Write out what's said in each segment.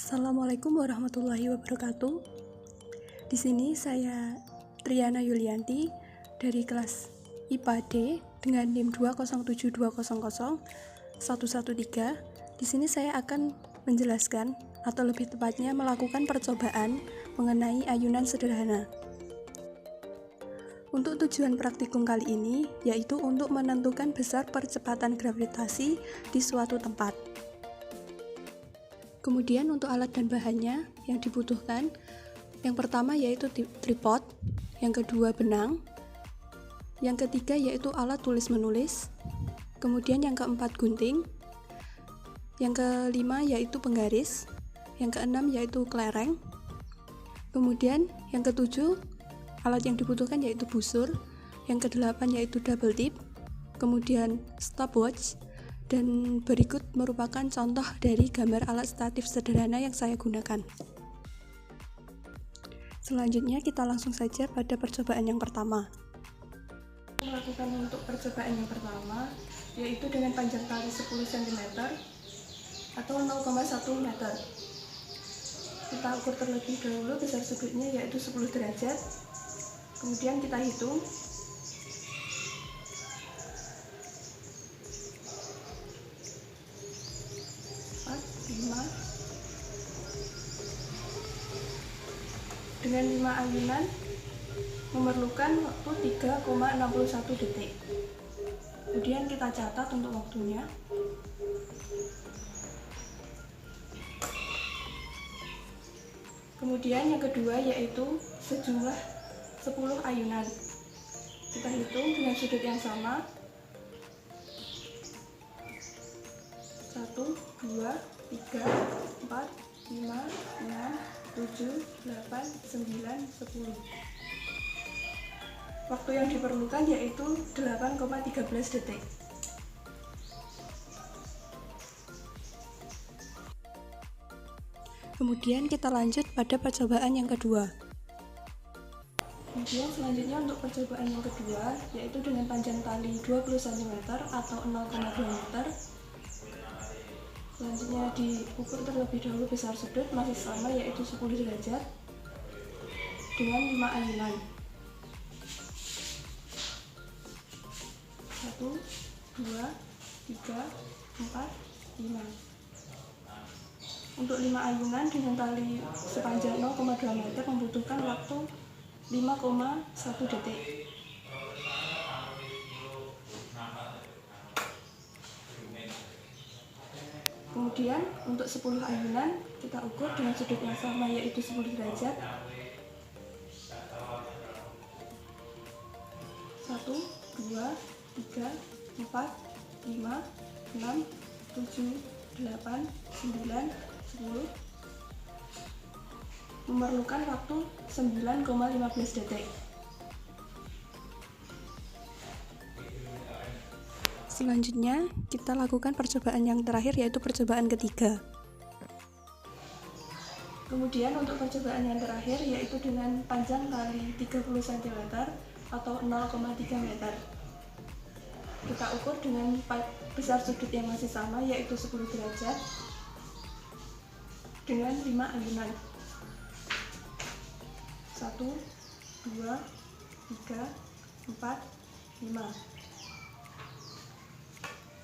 Assalamualaikum warahmatullahi wabarakatuh. Di sini saya Triana Yulianti dari kelas IPA D dengan NIM 207200113. Di sini saya akan menjelaskan atau lebih tepatnya melakukan percobaan mengenai ayunan sederhana. Untuk tujuan praktikum kali ini yaitu untuk menentukan besar percepatan gravitasi di suatu tempat. Kemudian untuk alat dan bahannya yang dibutuhkan, yang pertama yaitu tripod, yang kedua benang, yang ketiga yaitu alat tulis-menulis, kemudian yang keempat gunting, yang kelima yaitu penggaris, yang keenam yaitu kelereng, kemudian yang ketujuh alat yang dibutuhkan yaitu busur, yang kedelapan yaitu double tip, kemudian stopwatch, dan berikut merupakan contoh dari gambar alat statif sederhana yang saya gunakan. Selanjutnya kita langsung saja pada percobaan yang pertama. Melakukan untuk percobaan yang pertama yaitu dengan panjang tali 10 cm atau 0,1 meter. Kita ukur terlebih dahulu besar sudutnya yaitu 10 derajat. Kemudian kita hitung 5. Dengan 5 ayunan memerlukan waktu 3,61 detik. Kemudian kita catat untuk waktunya. Kemudian yang kedua yaitu sejumlah 10 ayunan. Kita hitung dengan sudut yang sama. 1, 2, 3, 4, 5, 6, 7, 8, 9, 10. Waktu yang diperlukan yaitu 8,13 detik. Kemudian kita lanjut pada percobaan yang kedua. Kemudian selanjutnya untuk percobaan yang kedua yaitu dengan panjang tali 20 cm atau 0,2 meter. Selanjutnya diukur terlebih dahulu besar sudut masih sama yaitu 10 derajat dengan 5 ayunan. 1, 2, 3, 4, 5. Untuk 5 ayunan dengan tali sepanjang 0,2 meter membutuhkan waktu 5,1 detik. Kemudian untuk 10 ayunan kita ukur dengan sudut yang sama yaitu 10 derajat. 1, 2, 3, 4, 5, 6, 7, 8, 9, 10. Memerlukan waktu 9,15 detik. Selanjutnya, kita lakukan percobaan yang terakhir yaitu percobaan ketiga. Kemudian untuk percobaan yang terakhir yaitu dengan panjang tali 30 cm atau 0,3 meter. Kita ukur dengan besar sudut yang masih sama yaitu 10 derajat dengan 5 ayunan. 1, 2, 3, 4, 5.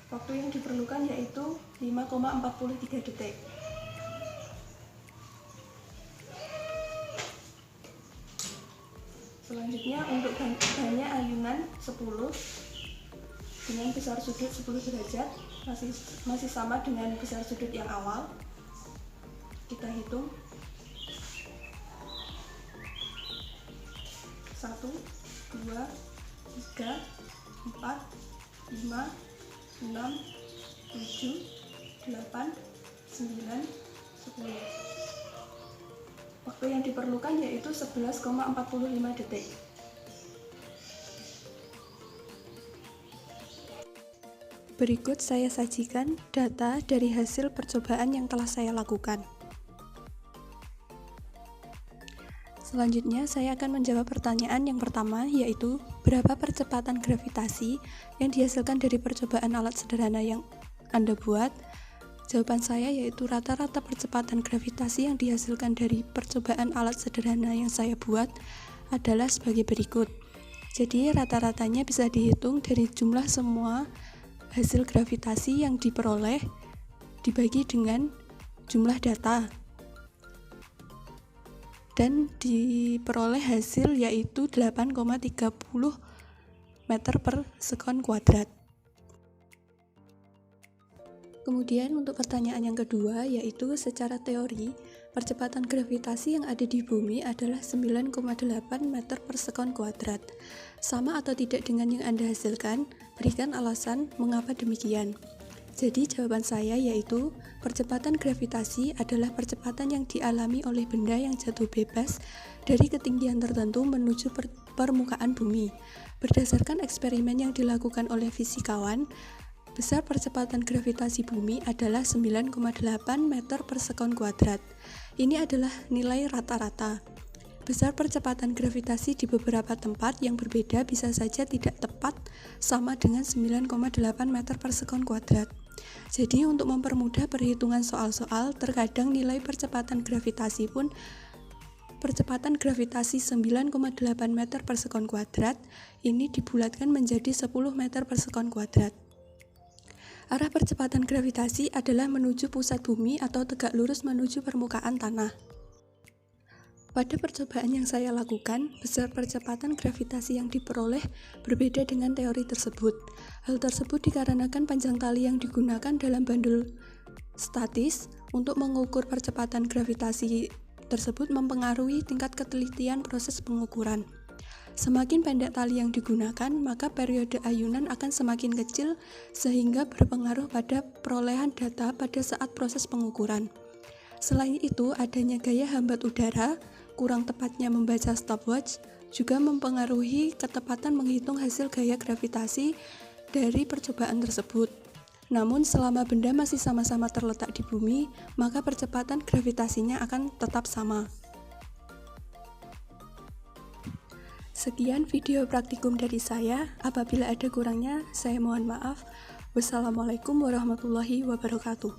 Waktu yang diperlukan yaitu 5,43 detik. Selanjutnya untuk bahannya ayunan 10 dengan besar sudut 10 derajat masih sama dengan besar sudut yang awal. Kita hitung 1, 2, 3, 4, 5, 6, 7, 8, 9, 10. Waktu yang diperlukan yaitu 11,45 detik. Berikut saya sajikan data dari hasil percobaan yang telah saya lakukan. Selanjutnya, saya akan menjawab pertanyaan yang pertama, yaitu berapa percepatan gravitasi yang dihasilkan dari percobaan alat sederhana yang Anda buat. Jawaban saya yaitu rata-rata percepatan gravitasi yang dihasilkan dari percobaan alat sederhana yang saya buat adalah sebagai berikut. Jadi rata-ratanya bisa dihitung dari jumlah semua hasil gravitasi yang diperoleh dibagi dengan jumlah data. Dan diperoleh hasil yaitu 8,30 meter per sekon kuadrat. Kemudian untuk pertanyaan yang kedua, yaitu secara teori, percepatan gravitasi yang ada di bumi adalah 9,8 meter per sekon kuadrat. Sama atau tidak dengan yang Anda hasilkan? Berikan alasan mengapa demikian. Jadi jawaban saya yaitu, percepatan gravitasi adalah percepatan yang dialami oleh benda yang jatuh bebas dari ketinggian tertentu menuju permukaan bumi. Berdasarkan eksperimen yang dilakukan oleh fisikawan, besar percepatan gravitasi bumi adalah 9,8 meter per sekon kuadrat. Ini adalah nilai rata-rata. Besar percepatan gravitasi di beberapa tempat yang berbeda bisa saja tidak tepat sama dengan 9,8 meter per sekon kuadrat. Jadi untuk mempermudah perhitungan soal-soal, terkadang nilai percepatan gravitasi 9,8 meter per sekon kuadrat ini dibulatkan menjadi 10 meter per sekon kuadrat. Arah percepatan gravitasi adalah menuju pusat bumi atau tegak lurus menuju permukaan tanah. Pada percobaan yang saya lakukan, besar percepatan gravitasi yang diperoleh berbeda dengan teori tersebut. Hal tersebut dikarenakan panjang tali yang digunakan dalam bandul statis untuk mengukur percepatan gravitasi tersebut mempengaruhi tingkat ketelitian proses pengukuran. Semakin pendek tali yang digunakan, maka periode ayunan akan semakin kecil sehingga berpengaruh pada perolehan data pada saat proses pengukuran. Selain itu, adanya gaya hambat udara, kurang tepatnya membaca stopwatch, juga mempengaruhi ketepatan menghitung hasil gaya gravitasi dari percobaan tersebut. Namun, selama benda masih sama-sama terletak di bumi, maka percepatan gravitasinya akan tetap sama. Sekian video praktikum dari saya. Apabila ada kurangnya, saya mohon maaf. Wassalamualaikum warahmatullahi wabarakatuh.